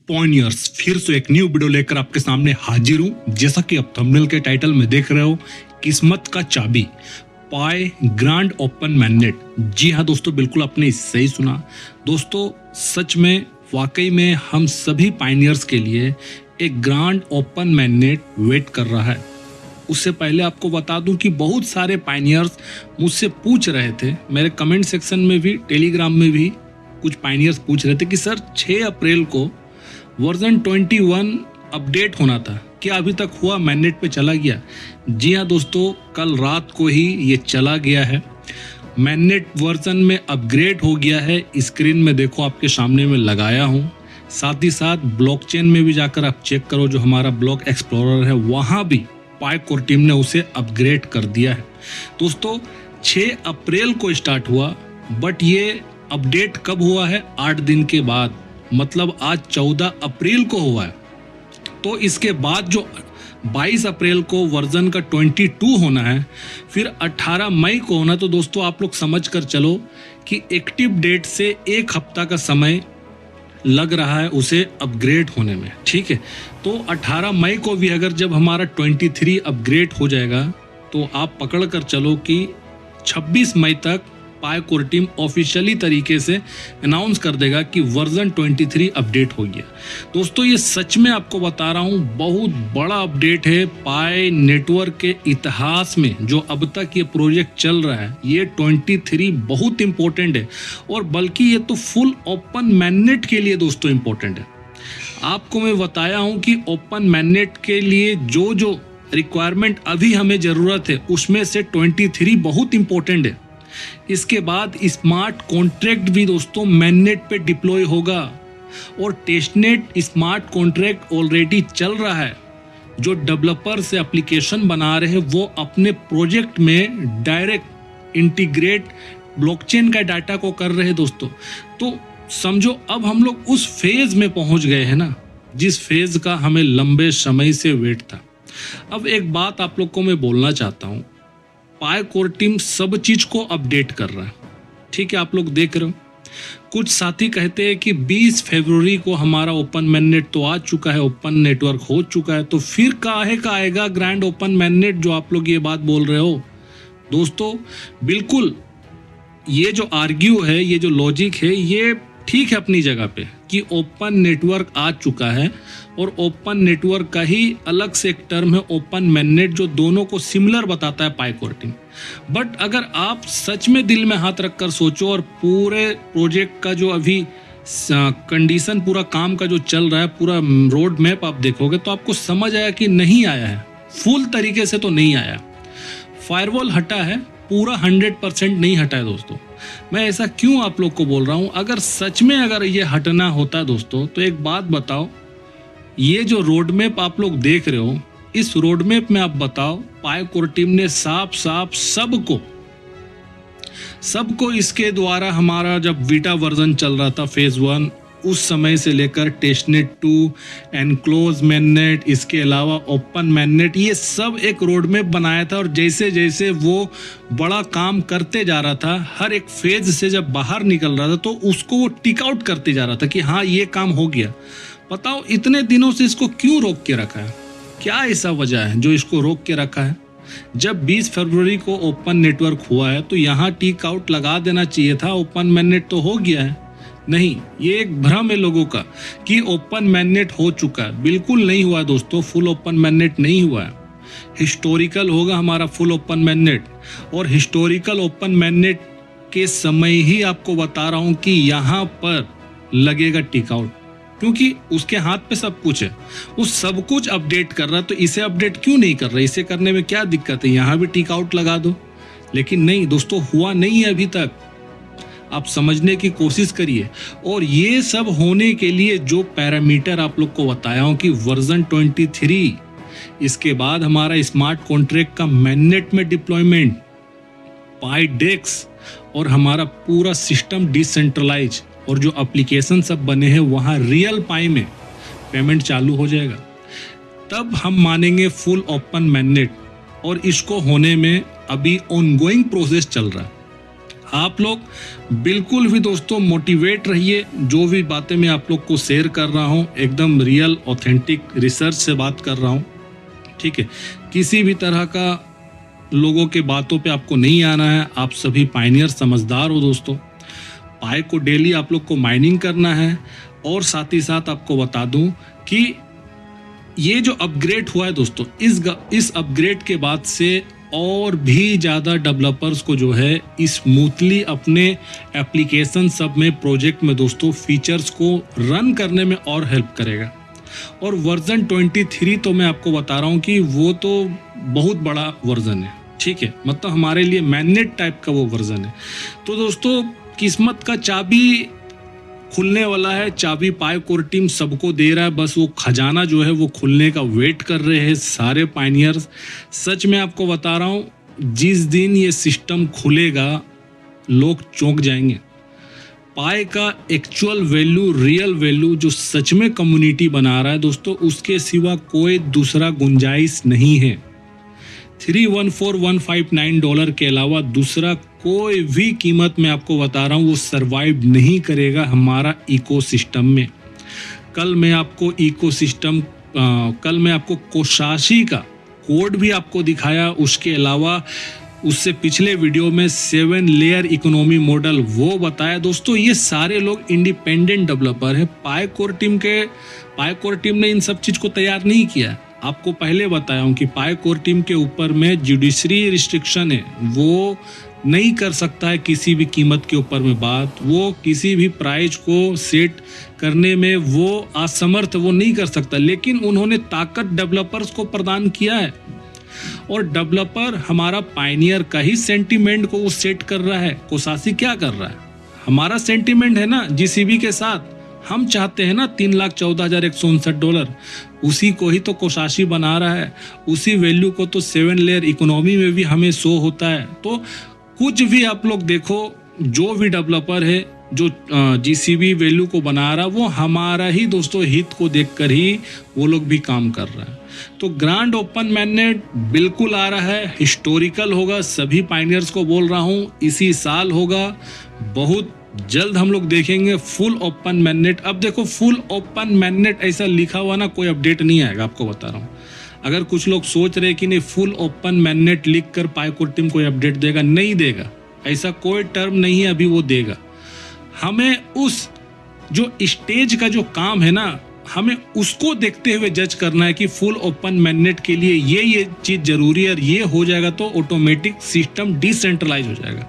पॉइनियर्स फिर से एक न्यू वीडियो लेकर आपके सामने हाजिर हूं। जैसा कि आप थंबनेल के टाइटल में देख रहे हो, किस्मत का चाबी पाई ग्रैंड ओपन मैग्नेट। जी हाँ दोस्तों, बिल्कुल आपने सही सुना दोस्तों। सच में वाकई में हम सभी पायनियर्स के लिए एक ग्रैंड ओपन मैग्नेट वेट कर रहा है। उससे पहले आपको बता दूं कि बहुत सारे पायनियर्स मुझसे पूछ रहे थे, मेरे कमेंट सेक्शन में भी, टेलीग्राम में भी कुछ पायनियर्स पूछ रहे थे कि सर 6 अप्रैल को वर्जन 21 अपडेट होना था, क्या अभी तक हुआ? मैग्नेट पे चला गया? जी हाँ दोस्तों, कल रात को ही ये चला गया है। मैग्नेट वर्जन में अपग्रेड हो गया है। स्क्रीन में देखो, आपके सामने में लगाया हूँ। साथ ही साथ ब्लॉकचेन में भी जाकर आप चेक करो, जो हमारा ब्लॉक एक्सप्लोरर है वहाँ भी पाई कोर टीम ने उसे अपग्रेड कर दिया है। दोस्तों 6 अप्रैल को स्टार्ट हुआ, बट ये अपडेट कब हुआ है? 8 दिन के बाद, मतलब आज 14 अप्रैल को हुआ है। तो इसके बाद जो 22 अप्रैल को वर्जन का 22 होना है, फिर 18 मई को होना। तो दोस्तों आप लोग समझ कर चलो कि एक्टिव डेट से 1 हफ्ता का समय लग रहा है उसे अपग्रेड होने में। ठीक है, तो 18 मई को भी अगर जब हमारा 23 अपग्रेड हो जाएगा, तो आप पकड़ कर चलो कि 26 मई तक पाई कोर टीम ऑफिशियली तरीके से अनाउंस कर देगा कि वर्जन 23 अपडेट हो गया। दोस्तों ये सच में आपको बता रहा हूँ, बहुत बड़ा अपडेट है पाई नेटवर्क के इतिहास में। जो अब तक ये प्रोजेक्ट चल रहा है, ये 23 बहुत इंपॉर्टेंट है, और बल्कि ये तो फुल ओपन मैग्नेट के लिए दोस्तों इंपॉर्टेंट है। आपको मैं बताया हूँ कि ओपन मैग्नेट के लिए जो जो रिक्वायरमेंट अभी हमें जरूरत है, उसमें से 23 बहुत इंपॉर्टेंट है। इसके बाद स्मार्ट कॉन्ट्रैक्ट भी दोस्तों मैग्नेट पे डिप्लॉय होगा, और टेस्टनेट स्मार्ट कॉन्ट्रैक्ट ऑलरेडी चल रहा है। जो डेवलपर से एप्लीकेशन बना रहे हैं, वो अपने प्रोजेक्ट में डायरेक्ट इंटीग्रेट ब्लॉकचेन का डाटा को कर रहे हैं दोस्तों। तो समझो अब हम लोग उस फेज में पहुंच गए हैं ना, जिस फेज का हमें लंबे समय से वेट था। अब एक बात आप लोग को मैं बोलना चाहता हूं, पाई कोर टीम सब चीज को अपडेट कर रहा है। ठीक है, आप लोग देख रहे हो। कुछ साथी कहते हैं कि 20 फरवरी को हमारा ओपन मैग्नेट तो आ चुका है, ओपन नेटवर्क हो चुका है, तो फिर काहे का आएगा ग्रैंड ओपन मैग्नेट, जो आप लोग ये बात बोल रहे हो। दोस्तों बिल्कुल ये जो आर्ग्यू है, ये जो लॉजिक है, ये ठीक है अपनी जगह पे कि ओपन नेटवर्क आ चुका है, और ओपन नेटवर्क का ही अलग से एक टर्म है ओपन मैग्नेट, जो दोनों को सिमिलर बताता है पाई कोर टीम। बट अगर आप सच में दिल में हाथ रखकर सोचो, और पूरे प्रोजेक्ट का जो अभी कंडीशन, पूरा काम का जो चल रहा है, पूरा रोड मैप आप देखोगे, तो आपको समझ आया कि नहीं आया है, फुल तरीके से तो नहीं आया। फायरवॉल हटा है, पूरा 100% नहीं हटा है दोस्तों। मैं ऐसा क्यों आप लोग को बोल रहा हूं? अगर सच में अगर ये हटना होता दोस्तों, तो एक बात बताओ, ये जो रोड मैप आप लोग देख रहे हो, इस रोड मैप में आप बताओ, पाई कोर टीम ने साफ साफ सबको इसके द्वारा, हमारा जब बीटा वर्जन चल रहा था फेज 1, उस समय से लेकर टेस्टनेट 2, एनक्लोज मैग्नेट, इसके अलावा ओपन मैग्नेट, ये सब एक रोड मैप बनाया था। और जैसे जैसे वो बड़ा काम करते जा रहा था, हर एक फेज से जब बाहर निकल रहा था, तो उसको वो टिक आउट करते जा रहा था कि हाँ ये काम हो गया। बताओ इतने दिनों से इसको क्यों रोक के रखा है? क्या ऐसा वजह है जो इसको रोक के रखा है? जब 20 फरवरी को ओपन नेटवर्क हुआ है, तो यहाँ टिक आउट लगा देना चाहिए था, ओपन मैग्नेट तो हो गया है। नहीं, ये एक भ्रम है लोगों का कि ओपन मैग्नेट हो चुका है। बिल्कुल नहीं हुआ दोस्तों, फुल ओपन मैग्नेट नहीं हुआ है। हिस्टोरिकल होगा हमारा फुल ओपन मैग्नेट, और हिस्टोरिकल ओपन मैग्नेट के समय ही आपको बता रहा हूं कि यहाँ पर लगेगा टिक आउट, क्योंकि उसके हाथ पे सब कुछ है, वो सब कुछ अपडेट कर रहा है। तो इसे अपडेट क्यों नहीं कर रहा? इसे करने में क्या दिक्कत है? यहाँ भी टिक आउट लगा दो। लेकिन नहीं दोस्तों, हुआ नहीं है अभी तक। आप समझने की कोशिश करिए। और ये सब होने के लिए जो पैरामीटर आप लोग को बताया हूं कि वर्जन 23, इसके बाद हमारा स्मार्ट कॉन्ट्रैक्ट का मैग्नेट में डिप्लॉयमेंट, पाई डेक्स, और हमारा पूरा सिस्टम डिसेंट्रलाइज, और जो एप्लीकेशन सब बने हैं वहाँ रियल पाई में पेमेंट चालू हो जाएगा, तब हम मानेंगे फुल ओपन मैग्नेट। और इसको होने में अभी ऑनगोइंग प्रोसेस चल रहा है। आप लोग बिल्कुल भी दोस्तों मोटिवेट रहिए। जो भी बातें मैं आप लोग को शेयर कर रहा हूँ एकदम रियल ऑथेंटिक रिसर्च से बात कर रहा हूँ, ठीक है। किसी भी तरह का लोगों के बातों पे आपको नहीं आना है। आप सभी पायनियर समझदार हो दोस्तों। पाई को डेली आप लोग को माइनिंग करना है। और साथ ही साथ आपको बता दूं कि ये जो अपग्रेड हुआ है दोस्तों, इस अपग्रेड के बाद से और भी ज़्यादा डेवलपर्स को जो है स्मूथली अपने एप्लीकेशन सब में, प्रोजेक्ट में दोस्तों फीचर्स को रन करने में और हेल्प करेगा। और वर्जन 23 तो मैं आपको बता रहा हूँ कि वो तो बहुत बड़ा वर्जन है, ठीक है। मतलब हमारे लिए मैग्नेट टाइप का वो वर्जन है। तो दोस्तों किस्मत का चाबी खुलने वाला है। चाबी पाई कोर टीम सबको दे रहा है, बस वो खजाना जो है वो खुलने का वेट कर रहे हैं सारे पायनियर्स। सच में आपको बता रहा हूँ, जिस दिन ये सिस्टम खुलेगा लोग चौंक जाएंगे। पाई का एक्चुअल वैल्यू, रियल वैल्यू जो सच में कम्युनिटी बना रहा है दोस्तों, उसके सिवा कोई दूसरा गुंजाइश नहीं है। $314,159 के अलावा दूसरा कोई भी कीमत मैं आपको बता रहा हूँ वो सरवाइव नहीं करेगा हमारा इकोसिस्टम में। कल मैं आपको कोशाशी का कोड भी आपको दिखाया। उसके अलावा उससे पिछले वीडियो में 7 लेयर इकोनॉमी मॉडल वो बताया। दोस्तों ये सारे लोग इंडिपेंडेंट डेवलपर है। पाई कोर टीम ने इन सब चीज को तैयार नहीं किया। आपको पहले बताया हूं कि पाई कोर टीम के ऊपर में जुडिशरी रिस्ट्रिक्शन है, वो नहीं कर सकता है किसी भी कीमत के ऊपर में बात। वो किसी भी प्राइस को सेट करने में वो असमर्थ, वो नहीं कर सकता। लेकिन उन्होंने ताकत डेवलपर्स को प्रदान किया है। और डेवलपर हमारा पायनियर का ही सेंटीमेंट को वो सेट कर रहा है। कोशाशी क्या कर रहा है? हमारा सेंटीमेंट है ना जीसीबी के साथ, हम चाहते हैं ना $3,14,159, उसी को ही तो कोशाशी बना रहा है। उसी वैल्यू को तो 7 लेयर इकोनॉमी में भी हमें शो होता है। तो कुछ भी आप लोग देखो, जो भी डेवलपर है जो जीसीबी वैल्यू को बना रहा, वो हमारा ही दोस्तों हित को देखकर ही वो लोग भी काम कर रहा है। तो ग्रांड ओपन मैग्नेट बिल्कुल आ रहा है, हिस्टोरिकल होगा। सभी पायनियर्स को बोल रहा हूँ, इसी साल होगा। बहुत जल्द हम लोग देखेंगे फुल ओपन मैग्नेट। अब देखो फुल ओपन मैग्नेट ऐसा लिखा हुआ ना, कोई अपडेट नहीं आएगा, आपको बता रहा हूँ। अगर कुछ लोग सोच रहे कि नहीं फुल ओपन मैग्नेट लिख कर पाई कोर टीम कोई अपडेट देगा, नहीं देगा। ऐसा कोई टर्म नहीं है अभी वो देगा। हमें उस जो स्टेज का जो काम है ना, हमें उसको देखते हुए जज करना है कि फुल ओपन मैग्नेट के लिए ये चीज जरूरी है। और ये हो जाएगा तो ऑटोमेटिक सिस्टम डिसेंट्रलाइज हो जाएगा।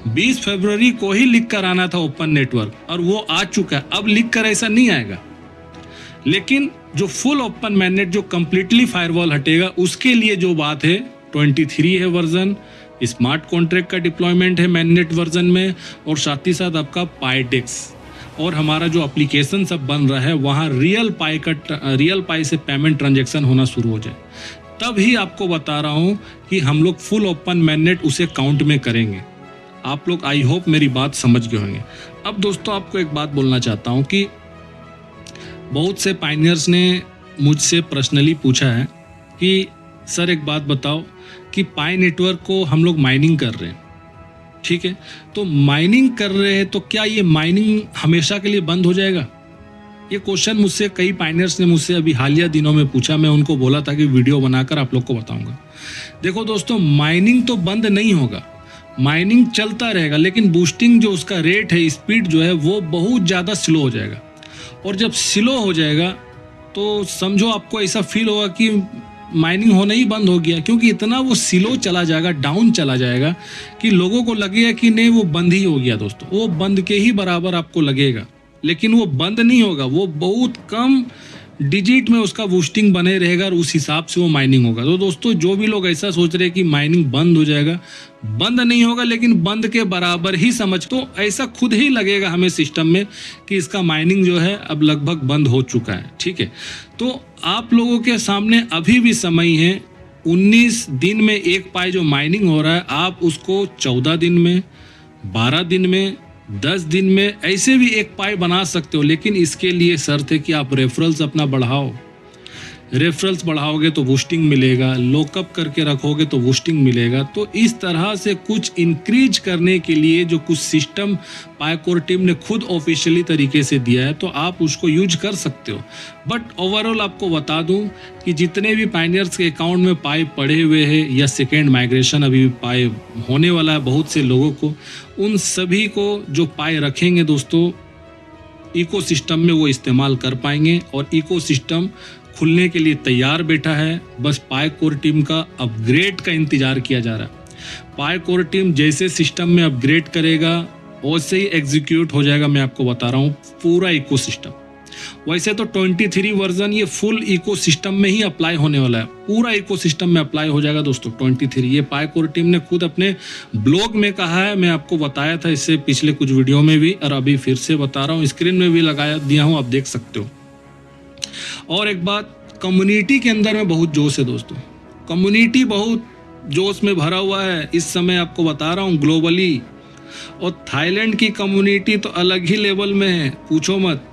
20 फरवरी को ही लिख कर आना था ओपन नेटवर्क, और वो आ चुका है। अब लिख कर ऐसा नहीं आएगा। लेकिन जो फुल ओपन मैग्नेट, जो कंप्लीटली फायरवॉल हटेगा, उसके लिए जो बात है 23 है वर्जन। स्मार्ट कॉन्ट्रैक्ट का डिप्लॉयमेंट है मैग्नेट वर्जन में, और साथ ही साथ आपका पाईडेक्स और हमारा जो एप्लीकेशन सब बन रहा है, वहाँ रियल पाई से पेमेंट ट्रांजेक्शन होना शुरू हो जाए। तब ही आपको बता रहा हूँ कि हम लोग फुल ओपन मैग्नेट उसे काउंट में करेंगे। आप लोग आई होप मेरी बात समझ गए होंगे। अब दोस्तों आपको एक बात बोलना चाहता हूँ कि बहुत से पायनियर्स ने मुझसे पर्सनली पूछा है कि सर एक बात बताओ कि पाई नेटवर्क को हम लोग माइनिंग कर रहे हैं, ठीक है, तो माइनिंग कर रहे हैं तो क्या ये माइनिंग हमेशा के लिए बंद हो जाएगा? ये क्वेश्चन मुझसे कई पायनियर्स ने मुझसे अभी हालिया दिनों में पूछा। मैं उनको बोला था कि वीडियो बनाकर आप लोग को बताऊंगा। देखो दोस्तों, माइनिंग तो बंद नहीं होगा, माइनिंग चलता रहेगा, लेकिन बूस्टिंग जो उसका रेट है, स्पीड जो है वो बहुत ज़्यादा स्लो हो जाएगा। और जब स्लो हो जाएगा तो समझो आपको ऐसा फील होगा कि माइनिंग होना ही बंद हो गया, क्योंकि इतना वो स्लो चला जाएगा, डाउन चला जाएगा कि लोगों को लगेगा कि नहीं वो बंद ही हो गया। दोस्तों वो बंद के ही बराबर आपको लगेगा, लेकिन वो बंद नहीं होगा। वो बहुत कम डिजिट में उसका बूस्टिंग बने रहेगा और उस हिसाब से वो माइनिंग होगा। तो दोस्तों जो भी लोग ऐसा सोच रहे हैं कि माइनिंग बंद हो जाएगा, बंद नहीं होगा, लेकिन बंद के बराबर ही समझ। तो ऐसा खुद ही लगेगा हमें सिस्टम में कि इसका माइनिंग जो है अब लगभग बंद हो चुका है, ठीक है। तो आप लोगों के सामने अभी भी समय है। 19 दिन में एक पाई जो माइनिंग हो रहा है, आप उसको 14 दिन में, 12 दिन में, 10 दिन में ऐसे भी एक पाई बना सकते हो। लेकिन इसके लिए शर्त है कि आप रेफरल्स अपना बढ़ाओ। रेफरल्स बढ़ाओगे तो बूस्टिंग मिलेगा, लॉकअप करके रखोगे तो बूस्टिंग मिलेगा। तो इस तरह से कुछ इंक्रीज करने के लिए जो कुछ सिस्टम पाइकोर टीम ने खुद ऑफिशियली तरीके से दिया है, तो आप उसको यूज कर सकते हो। बट ओवरऑल आपको बता दूं कि जितने भी पायनियर्स के अकाउंट में पाई पड़े हुए हैं या सेकेंड माइग्रेशन अभी भी पाई होने वाला है बहुत से लोगों को, उन सभी को जो पाई रखेंगे दोस्तों इकोसिस्टम में वो इस्तेमाल कर पाएंगे। और इकोसिस्टम खुलने के लिए तैयार बैठा है, बस पाइकोर टीम का अपग्रेड का इंतजार किया जा रहा है। पाइकोर टीम जैसे सिस्टम में अपग्रेड करेगा वैसे ही एग्जीक्यूट हो जाएगा, मैं आपको बता रहा हूँ पूरा इकोसिस्टम। वैसे तो 23 वर्जन ये फुल इकोसिस्टम में ही अप्लाई होने वाला है, पूरा इकोसिस्टम में अप्लाई हो जाएगा दोस्तों 23। ये पाइकोर टीम ने खुद अपने ब्लॉग में कहा है, मैं आपको बताया था इससे पिछले कुछ वीडियो में भी, और अभी फिर से बता रहा हूँ, स्क्रीन में भी लगाया दिया हूँ, आप देख सकते हो। और एक बात, कम्युनिटी के अंदर में बहुत जोश है दोस्तों, कम्युनिटी बहुत जोश में भरा हुआ है इस समय, आपको बता रहा हूँ ग्लोबली। और थाईलैंड की कम्युनिटी तो अलग ही लेवल में है, पूछो मत,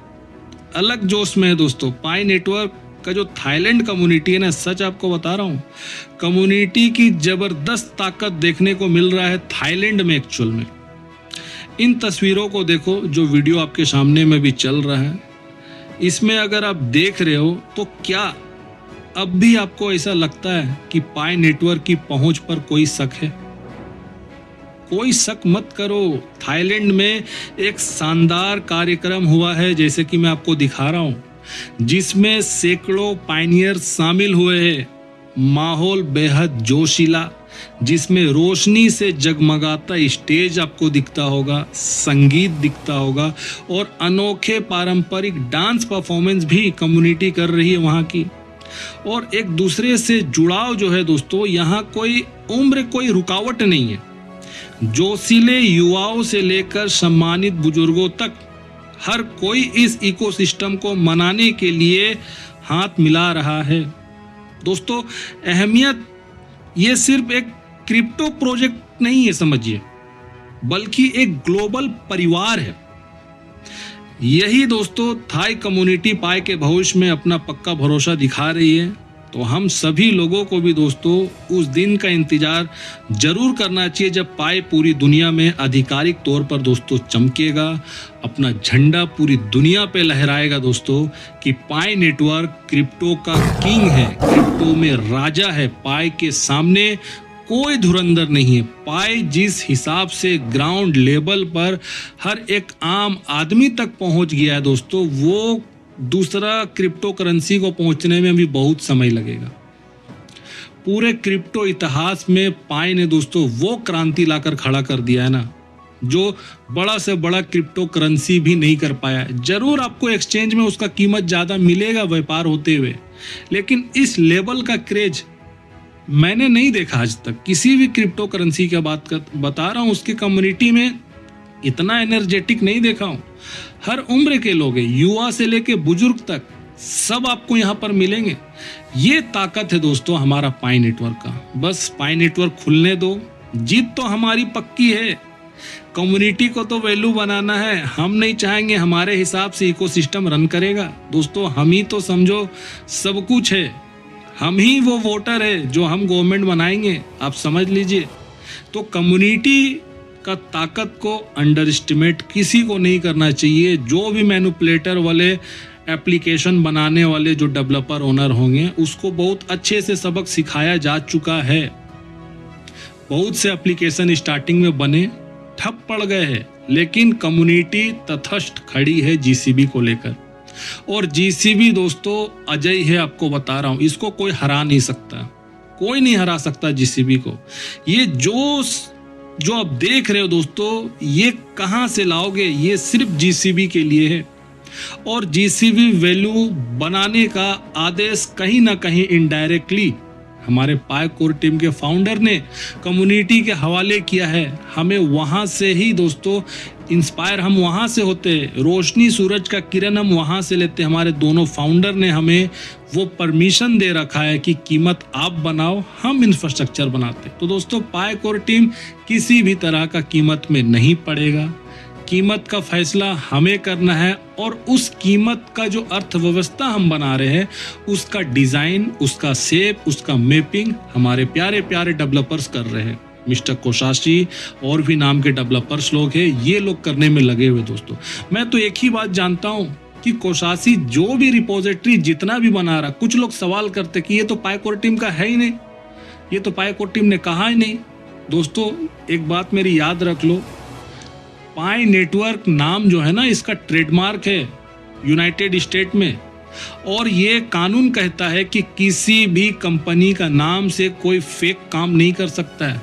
अलग जोश में है दोस्तों। पाई नेटवर्क का जो थाईलैंड कम्युनिटी है ना, सच आपको बता रहा हूँ, कम्युनिटी की जबरदस्त ताकत देखने को मिल रहा है थाईलैंड में एक्चुअल में। इन तस्वीरों को देखो जो वीडियो आपके सामने में भी चल रहा है, इसमें अगर आप देख रहे हो तो क्या अब भी आपको ऐसा लगता है कि पाई नेटवर्क की पहुंच पर कोई शक है? कोई शक मत करो। थाईलैंड में एक शानदार कार्यक्रम हुआ है, जैसे कि मैं आपको दिखा रहा हूं, जिसमें सैकड़ों पायनियर शामिल हुए हैं। माहौल बेहद जोशीला, जिसमें रोशनी से जगमगाता स्टेज आपको दिखता होगा, संगीत दिखता होगा, और अनोखे पारंपरिक डांस परफॉर्मेंस भी कम्युनिटी कर रही है वहाँ की। और एक दूसरे से जुड़ाव जो है दोस्तों, यहाँ कोई उम्र कोई रुकावट नहीं है। जोशीले युवाओं से लेकर सम्मानित बुजुर्गों तक हर कोई इस इकोसिस्टम को मनाने के लिए हाथ मिला रहा है दोस्तों। अहमियत ये सिर्फ एक क्रिप्टो प्रोजेक्ट नहीं है समझिए, बल्कि एक ग्लोबल परिवार है। यही दोस्तों थाई कम्युनिटी पाई के भविष्य में अपना पक्का भरोसा दिखा रही है। तो हम सभी लोगों को भी दोस्तों उस दिन का इंतजार जरूर करना चाहिए जब पाई पूरी दुनिया में आधिकारिक तौर पर दोस्तों चमकेगा, अपना झंडा पूरी दुनिया पे लहराएगा दोस्तों, कि पाई नेटवर्क क्रिप्टो का किंग है, क्रिप्टो में राजा है। पाई के सामने कोई धुरंधर नहीं है। पाई जिस हिसाब से ग्राउंड लेवल पर हर एक आम आदमी तक पहुंच गया है दोस्तों, वो दूसरा क्रिप्टो करेंसी को पहुंचने में भी बहुत समय लगेगा। पूरे क्रिप्टो इतिहास में पाई ने दोस्तों वो क्रांति लाकर खड़ा कर दिया है ना, जो बड़ा से बड़ा क्रिप्टो करेंसी भी नहीं कर पाया। जरूर आपको एक्सचेंज में उसका कीमत ज़्यादा मिलेगा व्यापार होते हुए, लेकिन इस लेवल का क्रेज मैंने नहीं देखा आज तक किसी भी क्रिप्टो करेंसी की बता रहा हूँ। उसकी कम्युनिटी में इतना एनर्जेटिक नहीं देखा हूँ। हर उम्र के लोग हैं, युवा से लेके बुजुर्ग तक, सब आपको यहाँ पर मिलेंगे। ये ताकत है दोस्तों हमारा पाई नेटवर्क का। बस पाई नेटवर्क खुलने दो, जीत तो हमारी पक्की है। कम्युनिटी को तो वैल्यू बनाना है, हम नहीं चाहेंगे हमारे हिसाब से इकोसिस्टम रन करेगा दोस्तों। हम ही तो समझो सब कुछ है, हम ही वो वोटर है जो हम गवर्नमेंट बनाएंगे, आप समझ लीजिए। तो कम्युनिटी का ताकत को अंडर एस्टिमेट किसी को नहीं करना चाहिए। जो भी मैनिपुलेटर वाले एप्लीकेशन बनाने वाले जो डेवलपर ओनर होंगे, उसको बहुत अच्छे से सबक सिखाया जा चुका है। बहुत से एप्लीकेशन स्टार्टिंग में बने, ठप पड़ गए हैं, लेकिन कम्युनिटी तटस्थ खड़ी है जीसीबी को लेकर। और जीसीबी दोस्तों अजय है, आपको बता रहा हूं, इसको कोई हरा नहीं सकता, कोई नहीं हरा सकता जीसीबी को। ये जो आप देख रहे हो दोस्तों, ये कहां से लाओगे? ये सिर्फ जीसीबी के लिए है। और जीसीबी वैल्यू बनाने का आदेश कहीं ना कहीं इनडायरेक्टली हमारे पाइकोर टीम के फाउंडर ने कम्युनिटी के हवाले किया है। हमें वहां से ही दोस्तों इंस्पायर, हम वहां से होते हैं, रोशनी सूरज का किरण हम वहां से लेते हैं। हमारे दोनों फाउंडर ने हमें वो परमिशन दे रखा है कि कीमत आप बनाओ, हम इंफ्रास्ट्रक्चर बनाते। तो दोस्तों पाइकोर टीम किसी भी तरह का कीमत में नहीं पड़ेगा, कीमत का फैसला हमें करना है और उस कीमत का जो अर्थव्यवस्था हम बना रहे हैं उसका डिजाइन, उसका शेप, उसका मैपिंग हमारे प्यारे प्यारे डेवलपर्स कर रहे हैं। मिस्टर कोशाशी और भी नाम के डेवलपर्स लोग हैं, ये लोग करने में लगे हुए। दोस्तों मैं तो एक ही बात जानता हूं कि कोशाशी जो भी रिपोजिटरी जितना भी बना रहा, कुछ लोग सवाल करते कि ये तो पाइकोर टीम का है ही नहीं, ये तो पाइकोर टीम ने कहा ही नहीं। दोस्तों एक बात मेरी याद रख लो, पाई नेटवर्क नाम जो है ना इसका ट्रेडमार्क है यूनाइटेड स्टेट में, और ये कानून कहता है कि किसी भी कंपनी का नाम से कोई फेक काम नहीं कर सकता है।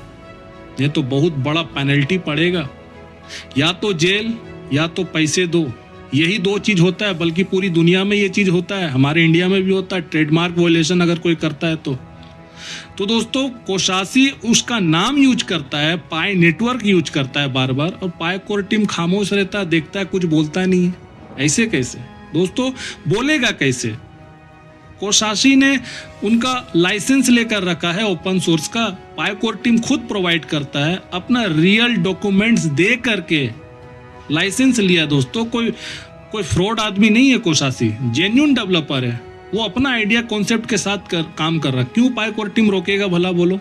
ये तो बहुत बड़ा पेनल्टी पड़ेगा, या तो जेल या तो पैसे दो, यही दो चीज होता है। बल्कि पूरी दुनिया में ये चीज होता है, हमारे इंडिया में भी होता है, ट्रेडमार्क वायलेशन अगर कोई करता है तो दोस्तों कोशाशी उसका नाम यूज करता है, पाई नेटवर्क यूज करता है बार बार, और पाइकोर टीम खामोश रहता है, देखता है, कुछ बोलता नहीं है। ऐसे कैसे दोस्तों, बोलेगा कैसे? कोशाशी ने उनका लाइसेंस लेकर रखा है ओपन सोर्स का, पाइकोर टीम खुद प्रोवाइड करता है, अपना रियल डॉक्यूमेंट्स दे करके लाइसेंस लिया। दोस्तों कोई फ्रॉड आदमी नहीं है कोशाशी, जेन्युइन डेवलपर है, वो अपना आइडिया कॉन्सेप्ट के साथ काम कर रहा। क्यों पाइकोर टीम रोकेगा भला? बोलो,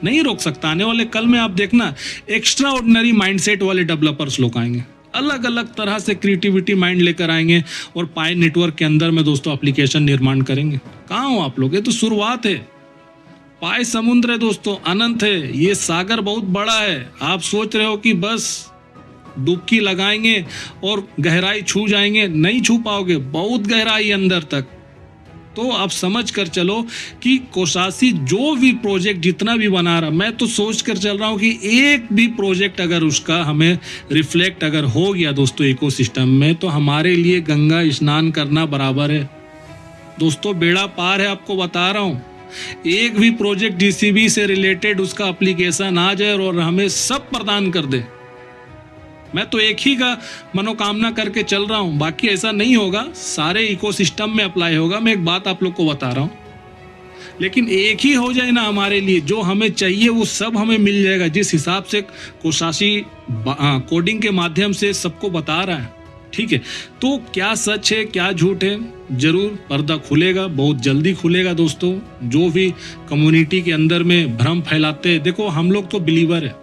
नहीं रोक सकता। आने वाले कल में आप देखना एक्स्ट्रा ऑर्डिनरी माइंडसेट वाले डेवलपर्स लोग आएंगे, अलग अलग तरह से क्रिएटिविटी माइंड लेकर आएंगे और पाई नेटवर्क के अंदर में दोस्तों एप्लीकेशन निर्माण करेंगे। कहाँ हो आप लोग? ये तो शुरुआत है। पाई समुद्र है दोस्तों, अनंत है, ये सागर बहुत बड़ा है। आप सोच रहे हो कि बस डुबकी लगाएंगे और गहराई छू जाएंगे, नहीं छू पाओगे, बहुत गहराई अंदर तक। तो आप समझ कर चलो कि कोशाशी जो भी प्रोजेक्ट जितना भी बना रहा, मैं तो सोच कर चल रहा हूं कि एक भी प्रोजेक्ट अगर उसका हमें रिफ्लेक्ट अगर हो गया दोस्तों इकोसिस्टम में, तो हमारे लिए गंगा स्नान करना बराबर है। दोस्तों बेड़ा पार है, आपको बता रहा हूं। एक भी प्रोजेक्ट डीसीबी से रिलेटेड उसका एप्लीकेशन आ जाए और हमें सब प्रदान कर दे, मैं तो एक ही का मनोकामना करके चल रहा हूं। बाकी ऐसा नहीं होगा, सारे इकोसिस्टम में अप्लाई होगा। मैं एक बात आप लोग को बता रहा हूं, लेकिन एक ही हो जाए ना हमारे लिए, जो हमें चाहिए वो सब हमें मिल जाएगा, जिस हिसाब से कोशाशी कोडिंग के माध्यम से सबको बता रहा है। ठीक है, तो क्या सच है क्या झूठ है, जरूर पर्दा खुलेगा, बहुत जल्दी खुलेगा। दोस्तों जो भी कम्युनिटी के अंदर में भ्रम फैलाते हैं, देखो हम लोग तो बिलीवर है,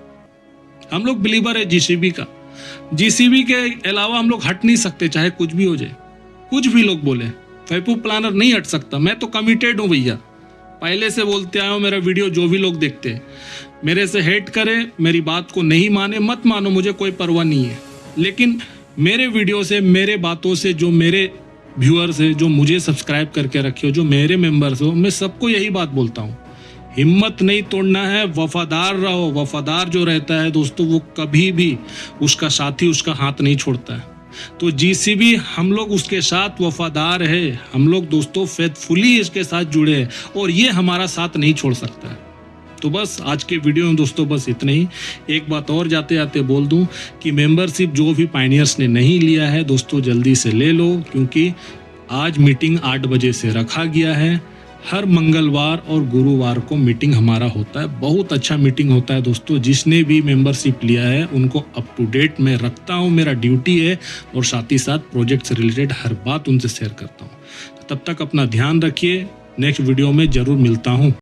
हम लोग बिलीवर है जीसीबी का। जीसीबी के अलावा हम लोग हट नहीं सकते, चाहे कुछ भी हो जाए, कुछ भी लोग बोले। फैपू प्लानर नहीं हट सकता, मैं तो कमिटेड हूं भैया, पहले से बोलते आया हूं। मेरा वीडियो जो भी लोग देखते हैं, मेरे से हेट करे, मेरी बात को नहीं माने, मत मानो, मुझे कोई परवाह नहीं है। लेकिन मेरे वीडियो से, मेरे बातों से, जो मेरे व्यूअर्स है, जो मुझे सब्सक्राइब करके रखे हो, जो मेरे मेंबर्स हो, मैं सबको यही बात बोलता हूँ, हिम्मत नहीं तोड़ना है, वफादार रहो। वफादार जो रहता है दोस्तों, वो कभी भी उसका साथी उसका हाथ नहीं छोड़ता है। तो जीसीबी हम लोग उसके साथ वफादार है, हम लोग दोस्तों फेथफुली इसके साथ जुड़े हैं और ये हमारा साथ नहीं छोड़ सकता है। तो बस आज के वीडियो में दोस्तों बस इतना ही। एक बात और जाते जाते बोल दूं कि मेंबरशिप जो भी पायनियर्स ने नहीं लिया है दोस्तों, जल्दी से ले लो, क्योंकि आज मीटिंग 8 बजे से रखा गया है। हर मंगलवार और गुरुवार को मीटिंग हमारा होता है, बहुत अच्छा मीटिंग होता है दोस्तों। जिसने भी मेंबरशिप लिया है उनको अप टू डेट में रखता हूं, मेरा ड्यूटी है, और साथ ही साथ प्रोजेक्ट से रिलेटेड हर बात उनसे शेयर करता हूं। तब तक अपना ध्यान रखिए, नेक्स्ट वीडियो में जरूर मिलता हूं।